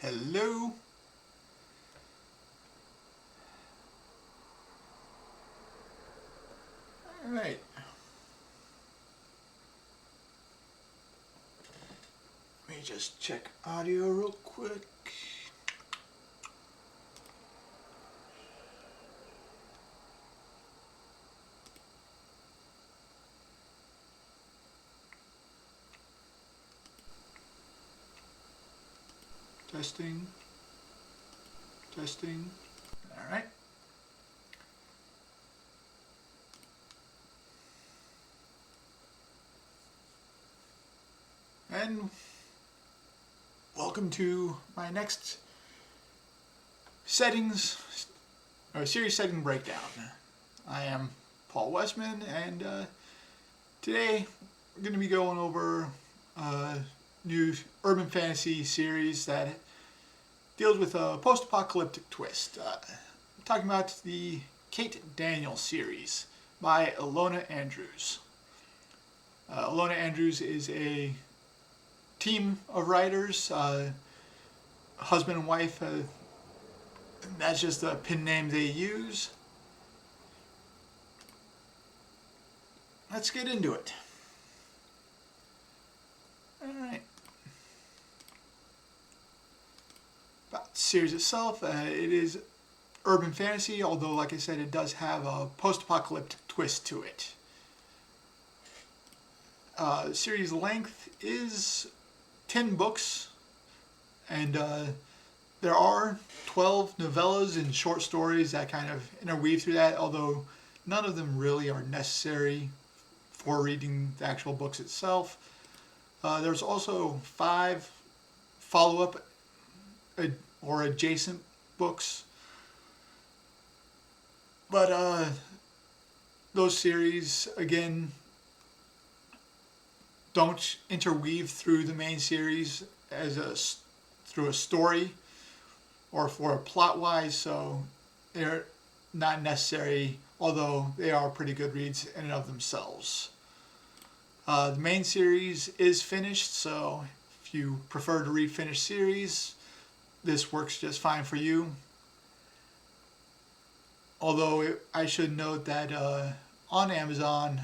Hello. All right. Let me just check audio real quick. Testing. Testing. All right. And welcome to my next series setting breakdown. I am Paul Westman, and today we're going to be going over a new urban fantasy series that deals with a post-apocalyptic twist. I'm talking about the Kate Daniel series by Ilona Andrews. Ilona Andrews is a team of writers, husband and wife. That's just the pen name they use. Let's get into it. All right. About the series itself, it is urban fantasy, although, like I said, it does have a post-apocalyptic twist to it. The series length is 10 books, and there are 12 novellas and short stories that kind of interweave through that, although none of them really are necessary for reading the actual books itself. There's also 5 follow-up or adjacent books, but those series, again, don't interweave through the main series through a story or for a plot-wise, so they're not necessary, although they are pretty good reads in and of themselves. The main series is finished, so if you prefer to read finished series, this works just fine for you. Although I should note that on Amazon,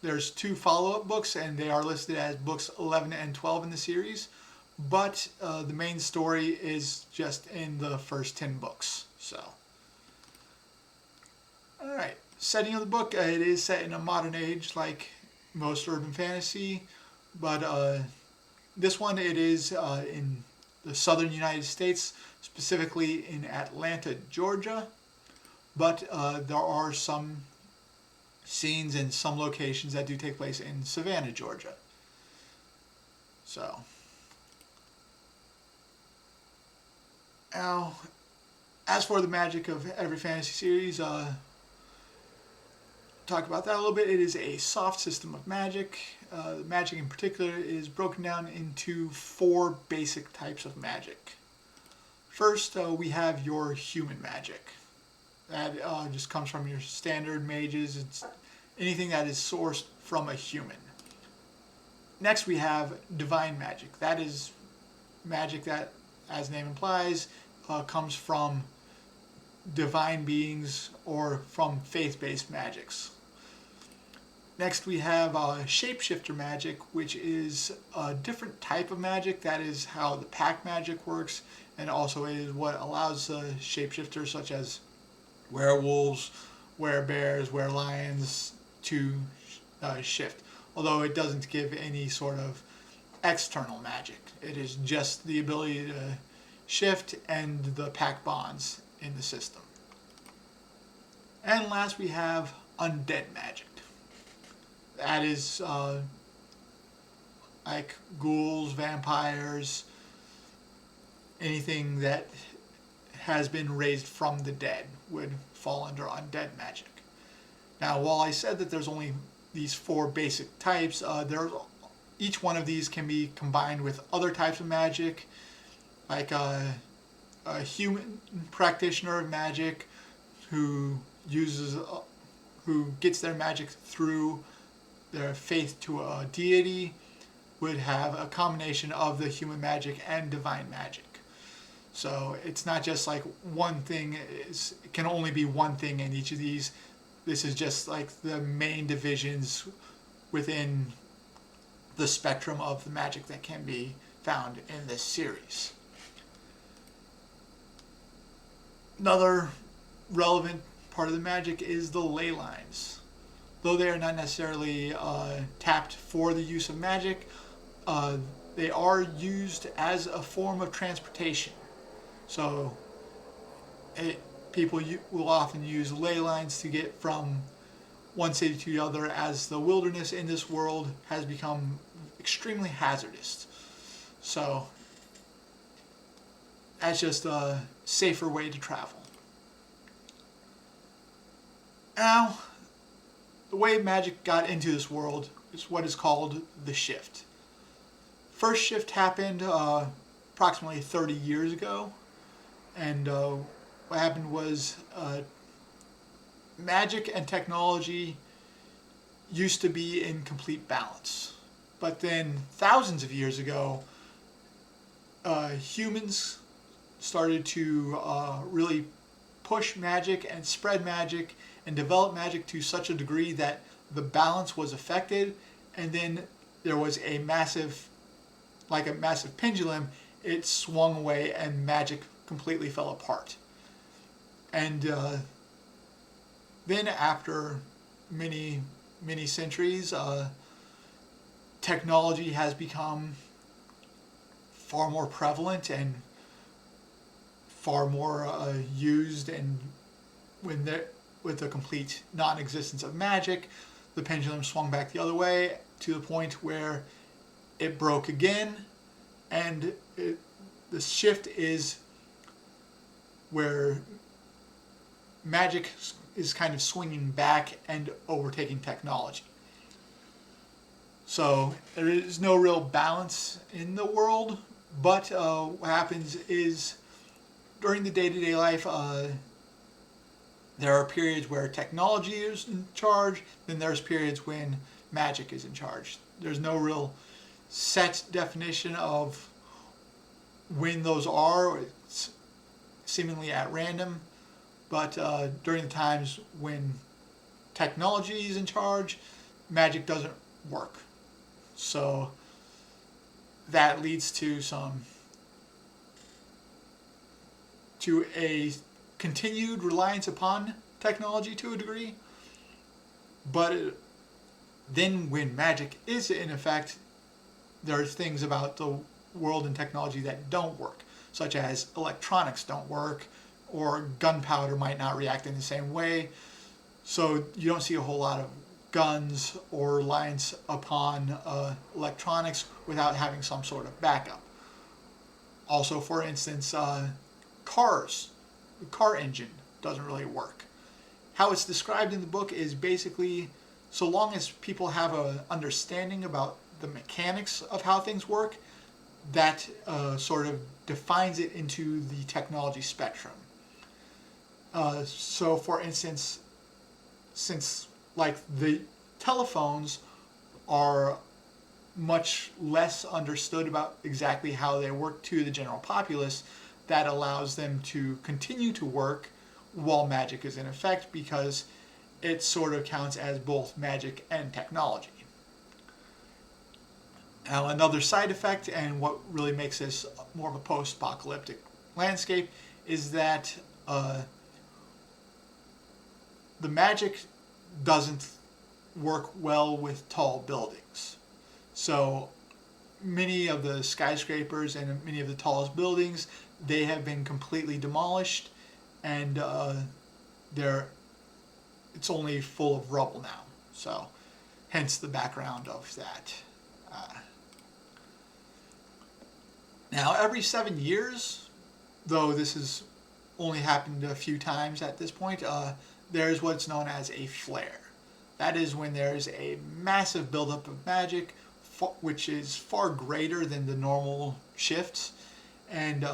there's 2 follow-up books, and they are listed as books 11 and 12 in the series, but the main story is just in the first 10 books. So, all right, setting of the book, it is set in a modern age like most urban fantasy, but this one, it is in the southern United States, specifically in Atlanta, Georgia, but there are some scenes and some locations that do take place in Savannah, Georgia. So, now, as for the magic of every fantasy series, talk about that a little bit. It is a soft system of magic. Magic in particular is broken down into 4 basic types of magic. First, we have your human magic. That just comes from your standard mages. It's anything that is sourced from a human. Next, we have divine magic. That is magic that, as the name implies, comes from divine beings or from faith-based magics. Next, we have shapeshifter magic, which is a different type of magic. That is how the pack magic works, and also is what allows shapeshifters such as werewolves, werebears, werelions to shift. Although it doesn't give any sort of external magic. It is just the ability to shift and the pack bonds in the system. And last, we have undead magic. That is like ghouls, vampires, anything that has been raised from the dead would fall under undead magic. Now, while I said that there's only these 4 basic types, each one of these can be combined with other types of magic, like a human practitioner of magic who gets their magic through their faith to a deity. would have a combination of the human magic and divine magic. So it's not just like one thing, it can only be one thing in each of these. This is just like the main divisions within the spectrum of the magic that can be found in this series. Another relevant part of the magic is the ley lines. Though they are not necessarily tapped for the use of magic, they are used as a form of transportation. So people will often use ley lines to get from one city to the other, as the wilderness in this world has become extremely hazardous. So that's just a safer way to travel. Now, the way magic got into this world is what is called the shift. First shift happened approximately 30 years ago, and what happened was magic and technology used to be in complete balance. But then thousands of years ago, humans started to really push magic and spread magic and develop magic to such a degree that the balance was affected, and then there was a massive pendulum, it swung away and magic completely fell apart. And then after many centuries, technology has become far more prevalent and far more used, and with the complete non-existence of magic, the pendulum swung back the other way to the point where it broke again, and the shift is where magic is kind of swinging back and overtaking technology. So there is no real balance in the world, but what happens is during the day-to-day life, there are periods where technology is in charge, then there's periods when magic is in charge. There's no real set definition of when those are. It's seemingly at random, but during the times when technology is in charge, magic doesn't work. So that leads to a continued reliance upon technology to a degree, but then when magic is in effect, there are things about the world and technology that don't work, such as electronics don't work, or gunpowder might not react in the same way. So you don't see a whole lot of guns or reliance upon electronics without having some sort of backup. Also, for instance, cars. The car engine doesn't really work. How it's described in the book is basically, so long as people have an understanding about the mechanics of how things work, that sort of defines it into the technology spectrum. So for instance, since like the telephones are much less understood about exactly how they work to the general populace, that allows them to continue to work while magic is in effect, because it sort of counts as both magic and technology. Now, another side effect, and what really makes this more of a post-apocalyptic landscape, is that the magic doesn't work well with tall buildings. So many of the skyscrapers and many of the tallest buildings, they have been completely demolished, and it's only full of rubble now. So hence the background of that. Now, every 7 years, though this has only happened a few times at this point, there's what's known as a flare. That is when there's a massive buildup of magic, which is far greater than the normal shifts. And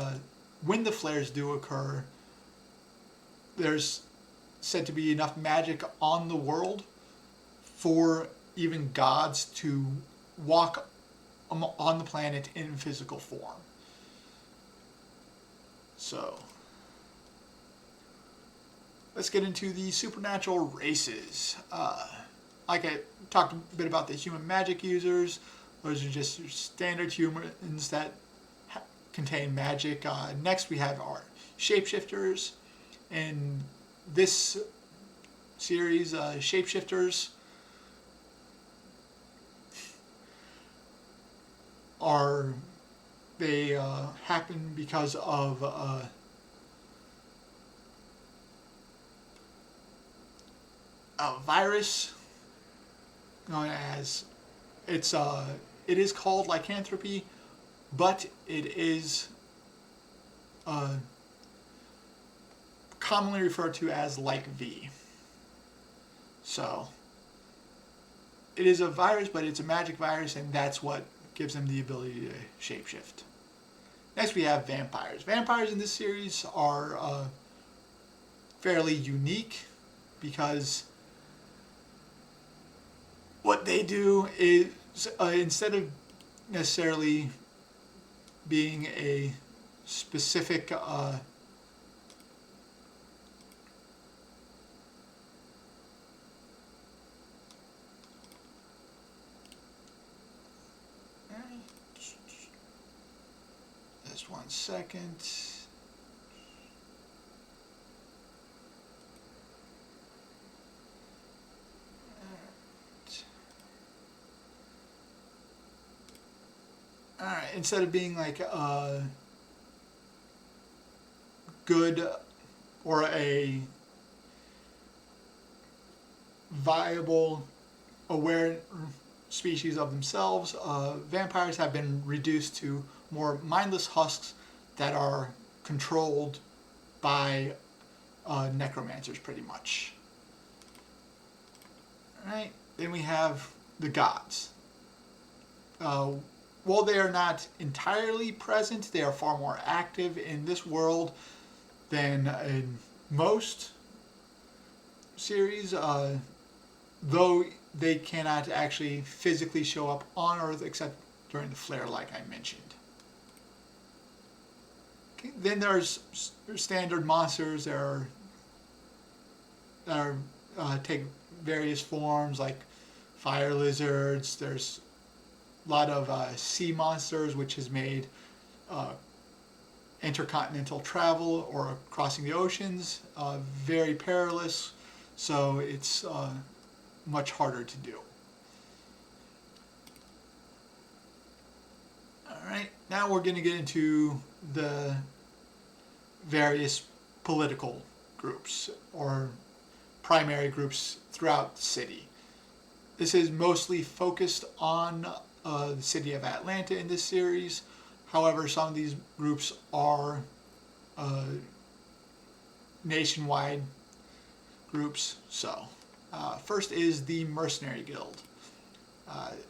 when the flares do occur, there's said to be enough magic on the world for even gods to walk on the planet in physical form. So, let's get into the supernatural races. Like I talked a bit about the human magic users. Those are just your standard humans that contain magic. Next we have our shapeshifters. In this series, shapeshifters happen because of a virus known as it is called lycanthropy, but it is commonly referred to as like V. So it is a virus, but it's a magic virus, and that's what gives them the ability to shapeshift. Next we have vampires. Vampires in this series are fairly unique because what they do is instead of necessarily being a specific just 1 second. Alright, instead of being like a good or a viable, aware species of themselves, vampires have been reduced to more mindless husks that are controlled by necromancers, pretty much. Alright, then we have the gods. While they are not entirely present, they are far more active in this world than in most series, though they cannot actually physically show up on Earth except during the flare, like I mentioned. Okay, then there's standard monsters that take various forms, like fire lizards. There's a lot of sea monsters, which has made intercontinental travel or crossing the oceans very perilous, so it's much harder to do. Alright, now we're going to get into the various political groups or primary groups throughout the city. This is mostly focused on the city of Atlanta in this series. However, some of these groups are nationwide groups. So, first is the Mercenary Guild.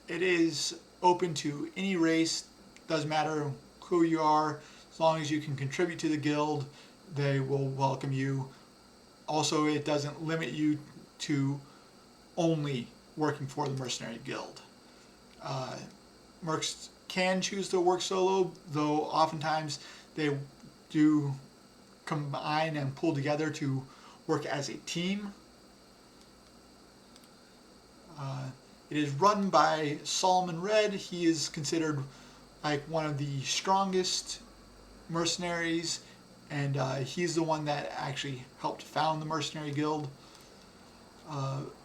It is open to any race. Doesn't matter who you are, as long as you can contribute to the guild, they will welcome you. Also, it doesn't limit you to only working for the Mercenary Guild. Mercs can choose to work solo, though oftentimes they do combine and pull together to work as a team. It is run by Solomon Red. He is considered like one of the strongest mercenaries, and he's the one that actually helped found the Mercenary Guild.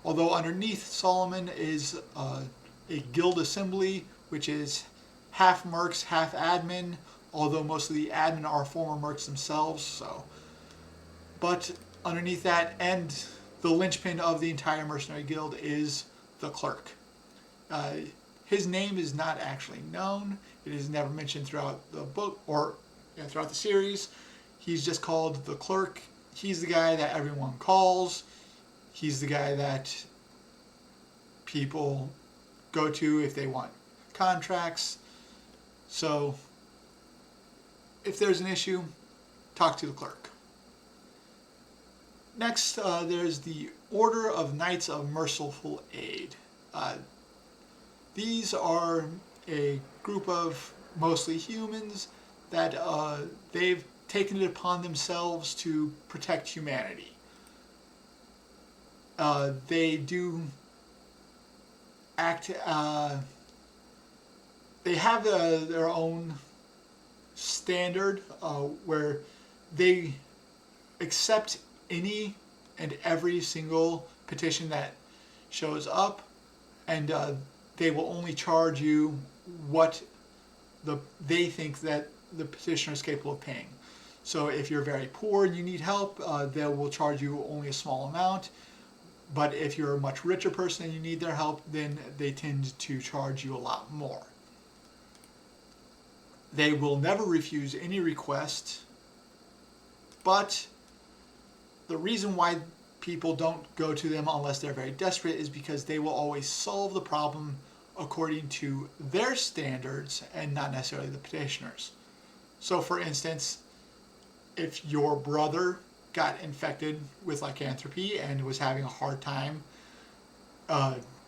Although underneath Solomon is a guild assembly, which is half mercs, half admin, although most of the admin are former mercs themselves. So, but underneath that, and the linchpin of the entire Mercenary Guild, is the clerk. His name is not actually known. It is never mentioned throughout the book or throughout the series. He's just called the clerk. He's the guy that everyone calls. He's the guy that people go to if they want contracts. So if there's an issue, talk to the clerk. Next, there's the Order of Knights of Merciful Aid. These are a group of mostly humans that they've taken it upon themselves to protect humanity. They do act, they have their own standard where they accept any and every single petition that shows up, and they will only charge you what they think that the petitioner is capable of paying. So if you're very poor and you need help, they will charge you only a small amount. But if you're a much richer person and you need their help, then they tend to charge you a lot more. They will never refuse any request, but the reason why people don't go to them unless they're very desperate is because they will always solve the problem according to their standards and not necessarily the petitioner's. So for instance, if your brother got infected with lycanthropy and was having a hard time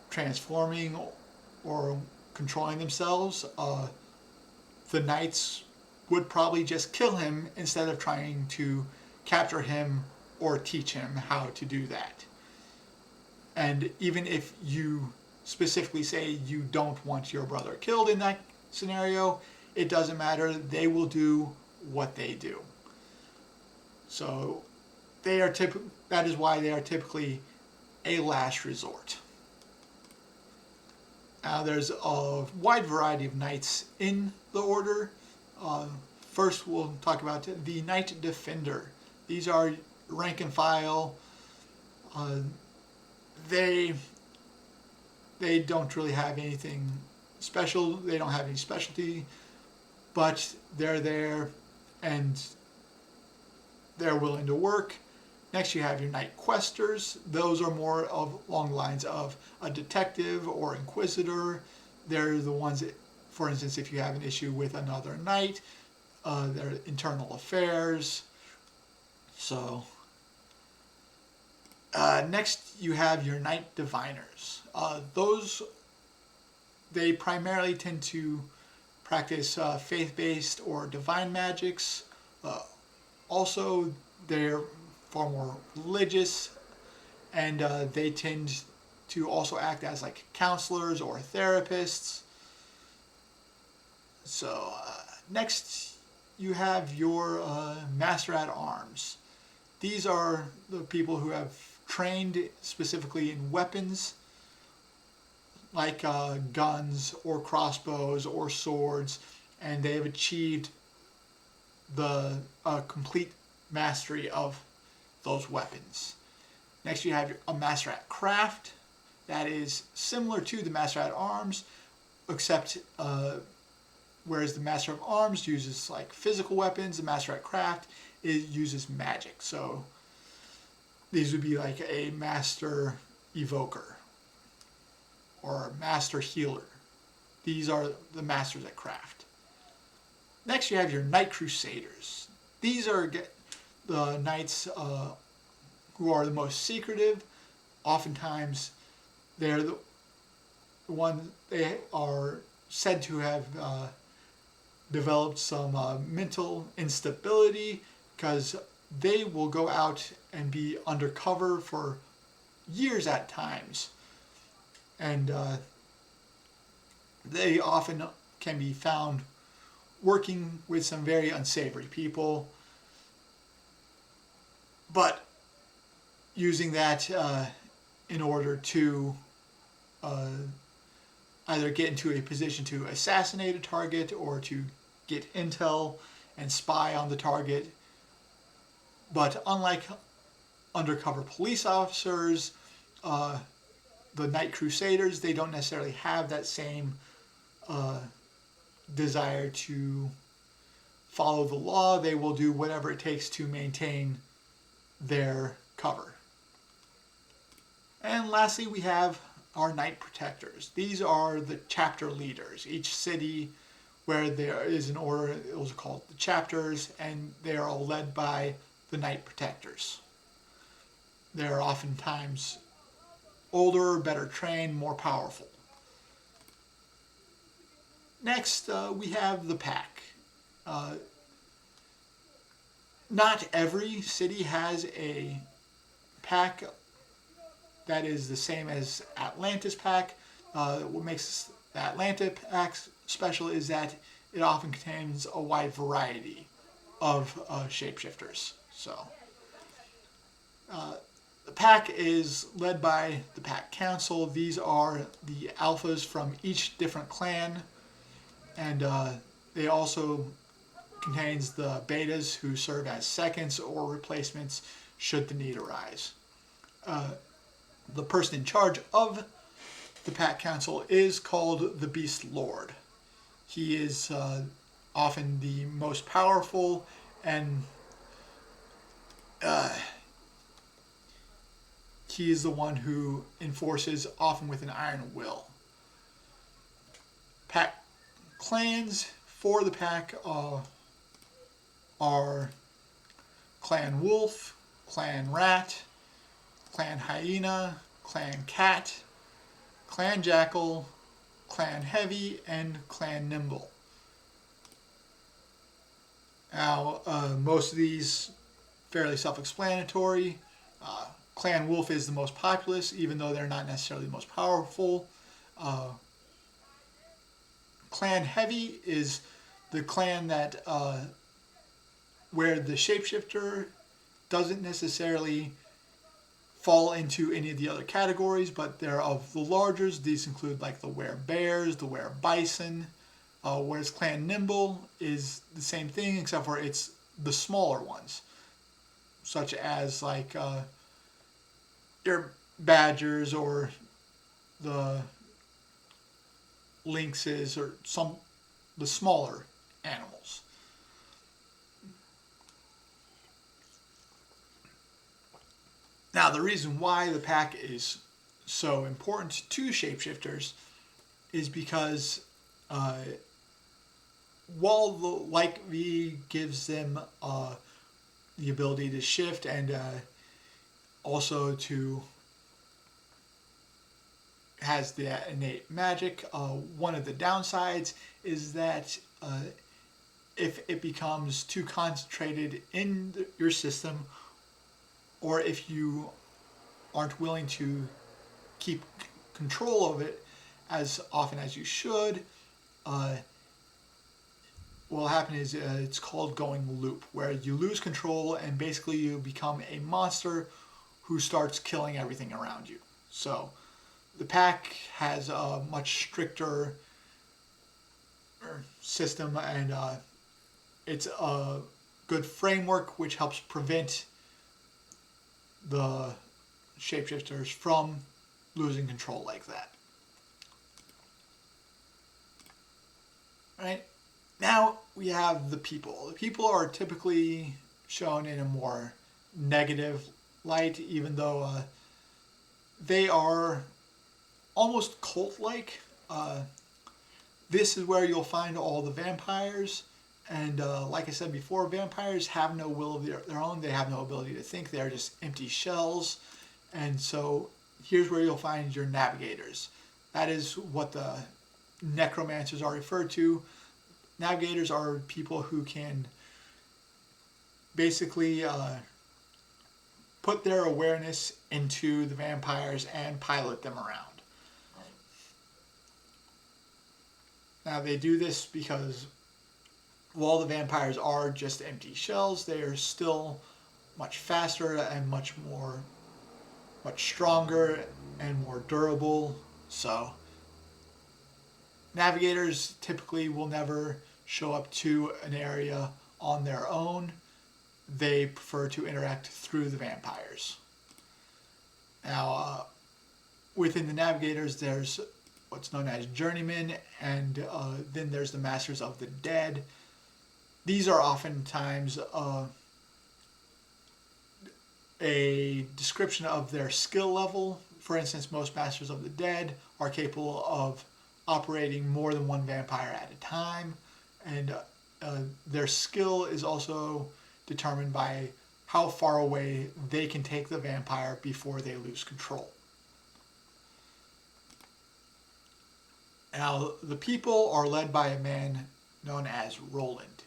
transforming or controlling themselves, the knights would probably just kill him instead of trying to capture him or teach him how to do that. And even if you specifically say you don't want your brother killed in that scenario, it doesn't matter. They will do what they do. So that is why they are typically a last resort. Now there's a wide variety of knights in the order. First we'll talk about the Knight Defender. These are rank and file. They don't really have anything special. They don't have any specialty, but they're there and they're willing to work. Next you have your Knight Questers. Those are more along the lines of a detective or inquisitor. They're the ones that, for instance, if you have an issue with another knight, their internal affairs. So next you have your Knight Diviners. Those, they primarily tend to practice faith-based or divine magics. Also, they're far more religious, and they tend to also act as like counselors or therapists. So next you have your Master at Arms. These are the people who have trained specifically in weapons like guns or crossbows or swords, and they have achieved the complete mastery of those weapons. Next you have a Master at Craft. That is similar to the Master at Arms, except whereas the Master of Arms uses like physical weapons, the Master at Craft uses magic. So these would be like a Master Evoker or a Master Healer. These are the Masters at Craft. Next you have your Knight Crusaders. These are the knights who are the most secretive. Oftentimes they're the one, they are said to have developed some mental instability, because they will go out and be undercover for years at times, and they often can be found working with some very unsavory people, but using that in order to either get into a position to assassinate a target or to get intel and spy on the target. But unlike undercover police officers, the Knight Crusaders, they don't necessarily have that same desire to follow the law. They will do whatever it takes to maintain their cover. And lastly, we have our Knight Protectors. These are the chapter leaders. Each city where there is an order, those are called the chapters, and they are all led by the Knight Protectors. They're oftentimes older, better trained, more powerful. Next, we have the pack. Not every city has a pack that is the same as Atlantis pack. What makes the Atlantis pack special is that it often contains a wide variety of shapeshifters. So the pack is led by the pack council. These are the alphas from each different clan, and they also contains the betas who serve as seconds or replacements should the need arise. The person in charge of the pack council is called the Beast Lord. He is often the most powerful, and he is the one who enforces, often with an iron will. Pack clans for the pack are Clan Wolf, Clan Rat, Clan Hyena, Clan Cat, Clan Jackal, Clan Heavy, and Clan Nimble. Now, most of these fairly self-explanatory. Clan Wolf is the most populous, even though they're not necessarily the most powerful. Clan Heavy is the clan that where the shapeshifter doesn't necessarily fall into any of the other categories, but they're of the largers. These include like the Were-Bears, the Were-Bison, whereas Clan Nimble is the same thing, except for it's the smaller ones, such as like your badgers or the lynxes or the smaller animals. Now, the reason why the pack is so important to shapeshifters is because while the like V gives them the ability to shift and also has the innate magic, one of the downsides is that if it becomes too concentrated in your system, or if you aren't willing to keep control of it as often as you should, what will happen is it's called going loop, where you lose control and basically you become a monster who starts killing everything around you. So the pack has a much stricter system, and it's a good framework which helps prevent the shapeshifters from losing control like that. Right? Now we have the people. The people are typically shown in a more negative light, even though they are almost cult-like. This is where you'll find all the vampires. And like I said before, vampires have no will of their own. They have no ability to think. They're just empty shells. And so here's where you'll find your navigators. That is what the necromancers are referred to. Navigators are people who can basically put their awareness into the vampires and pilot them around. Now they do this because while the vampires are just empty shells, they are still much faster and much stronger and more durable. So navigators typically will never show up to an area on their own. They prefer to interact through the vampires. Now, within the navigators, there's what's known as journeymen, and then there's the masters of the dead. These are oftentimes a description of their skill level. For instance, most masters of the dead are capable of operating more than one vampire at a time, and their skill is also determined by how far away they can take the vampire before they lose control. Now, the people are led by a man known as Roland.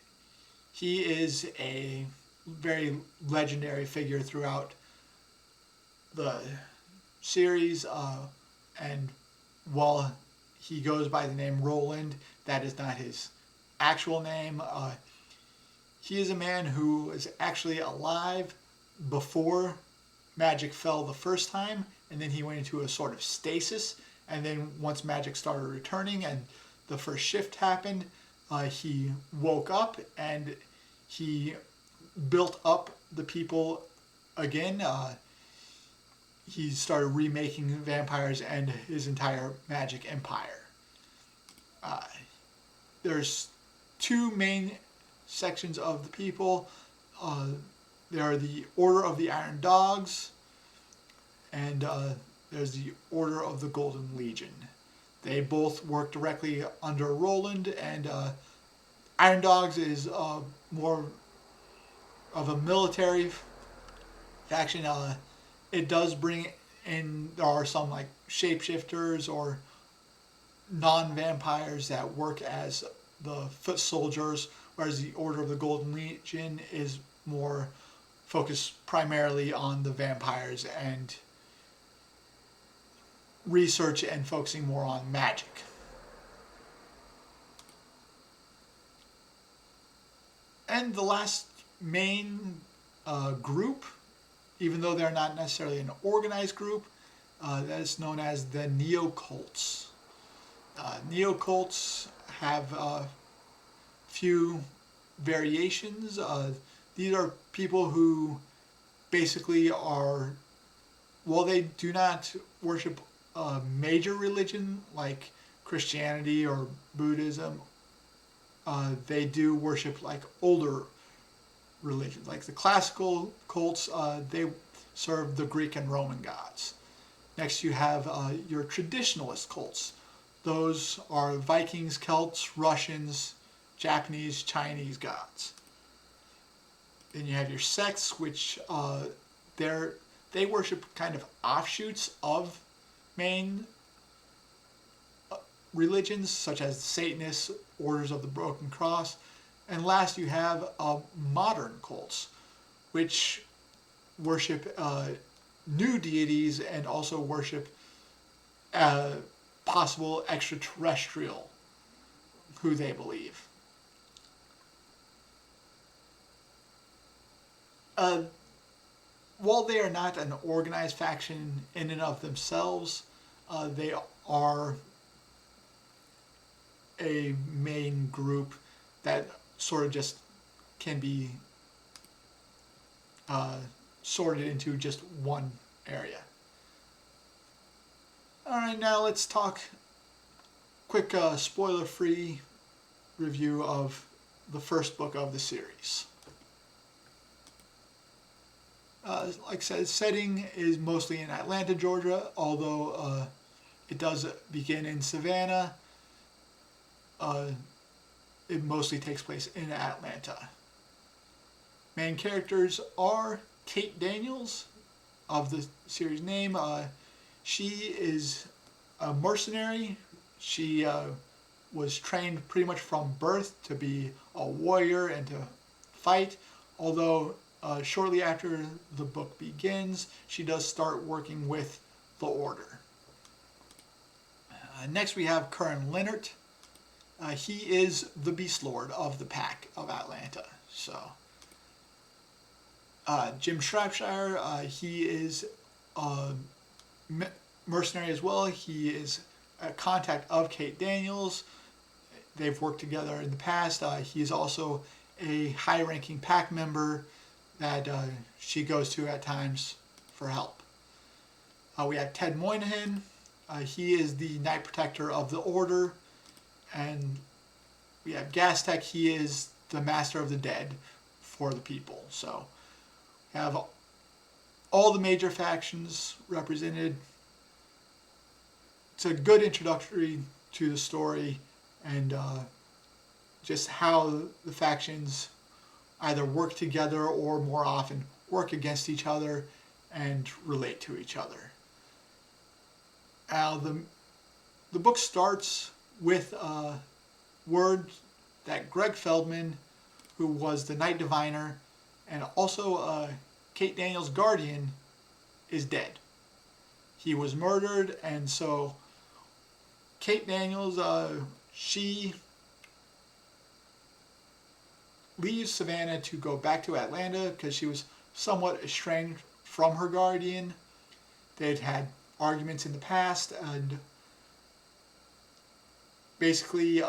He is a very legendary figure throughout the series, and while he goes by the name Roland, that is not his actual name. He is a man who is actually alive before magic fell the first time, and then he went into a sort of stasis. And then once magic started returning and the first shift happened, he woke up and he built up the people again. He started remaking vampires and his entire magic empire. There's two main sections of the people. There are the Order of the Iron Dogs, and there's the Order of the Golden Legion. They both work directly under Roland, and Iron Dogs is more of a military faction. It does bring in, there are some like shapeshifters or non-vampires that work as the foot soldiers, whereas the Order of the Golden Legion is more focused primarily on the vampires and research and focusing more on magic. And the last main group, even though they're not necessarily an organized group, that is known as the neo-cults. Neo-cults have a few variations. These are people who basically are, while they do not worship a major religion like Christianity or Buddhism, they do worship like older religions. Like the classical cults, they serve the Greek and Roman gods. Next you have your traditionalist cults. Those are Vikings, Celts, Russians, Japanese, Chinese gods. Then you have your sects, which they worship kind of offshoots of main religions, such as Satanists, Orders of the Broken Cross. And last you have modern cults, which worship new deities and also worship possible extraterrestrial, who they believe. While they are not an organized faction in and of themselves, they are a main group that sort of just can be sorted into just one area. Alright, now let's talk quick spoiler-free review of the first book of the series. Like I said, setting is mostly in Atlanta, Georgia, although it does begin in Savannah. It mostly takes place in Atlanta. Main characters are Kate Daniels, of the series name. She is a mercenary. She was trained pretty much from birth to be a warrior and to fight, although shortly after the book begins, she does start working with the Order. Next we have Curran Leonard. He is the Beast Lord of the Pack of Atlanta. So, Jim Shropshire, he is a mercenary as well. He is a contact of Kate Daniels. They've worked together in the past. He is also a high-ranking pack member that she goes to at times for help. We have Ted Moynihan. He is the Night Protector of the Order. And we have Gastek. He is the Master of the Dead for the people. So we have all the major factions represented. It's a good introductory to the story and just how the factions either work together or more often work against each other and relate to each other. Now the book starts with word that Greg Feldman, who was the Night Diviner and also Kate Daniels' guardian, is dead. He was murdered, and so Kate Daniels, she leaves Savannah to go back to Atlanta because she was somewhat estranged from her guardian. They'd had arguments in the past, and basically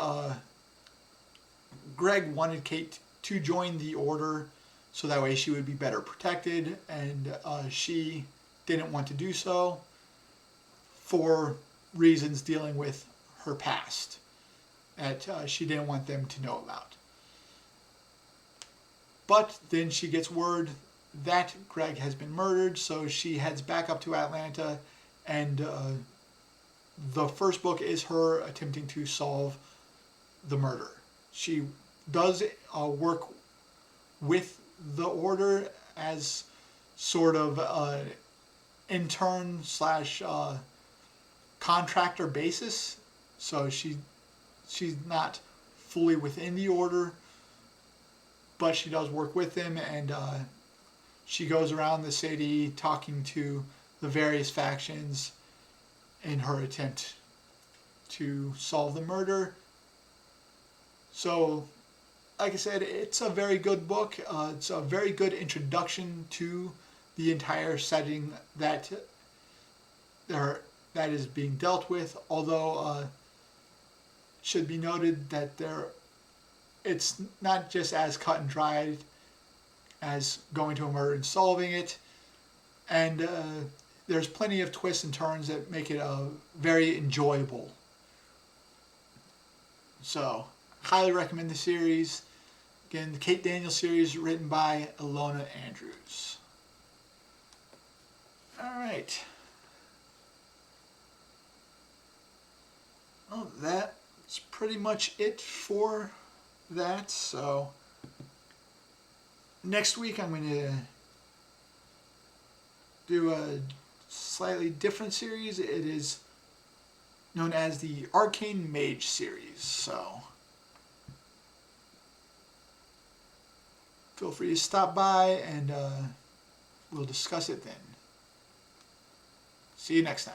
Greg wanted Kate to join the Order so that way she would be better protected, and she didn't want to do so for reasons dealing with her past that she didn't want them to know about. But then she gets word that Greg has been murdered, so she heads back up to Atlanta, and the first book is her attempting to solve the murder. She does work with the Order as sort of intern slash contractor basis, so she's not fully within the Order, but she does work with them, and she goes around the city talking to the various factions in her attempt to solve the murder. So, like I said, it's a very good book. It's a very good introduction to the entire setting that is being dealt with. Although, it should be noted that it's not just as cut and dried as going to a murder and solving it, and there's plenty of twists and turns that make it very enjoyable. So, highly recommend the series. Again, the Kate Daniels series written by Ilona Andrews. Alright. Well, that's pretty much it for that. So, next week I'm going to do a slightly different series. It is known as the Arcane Mage series. So, feel free to stop by and we'll discuss it then. See you next time.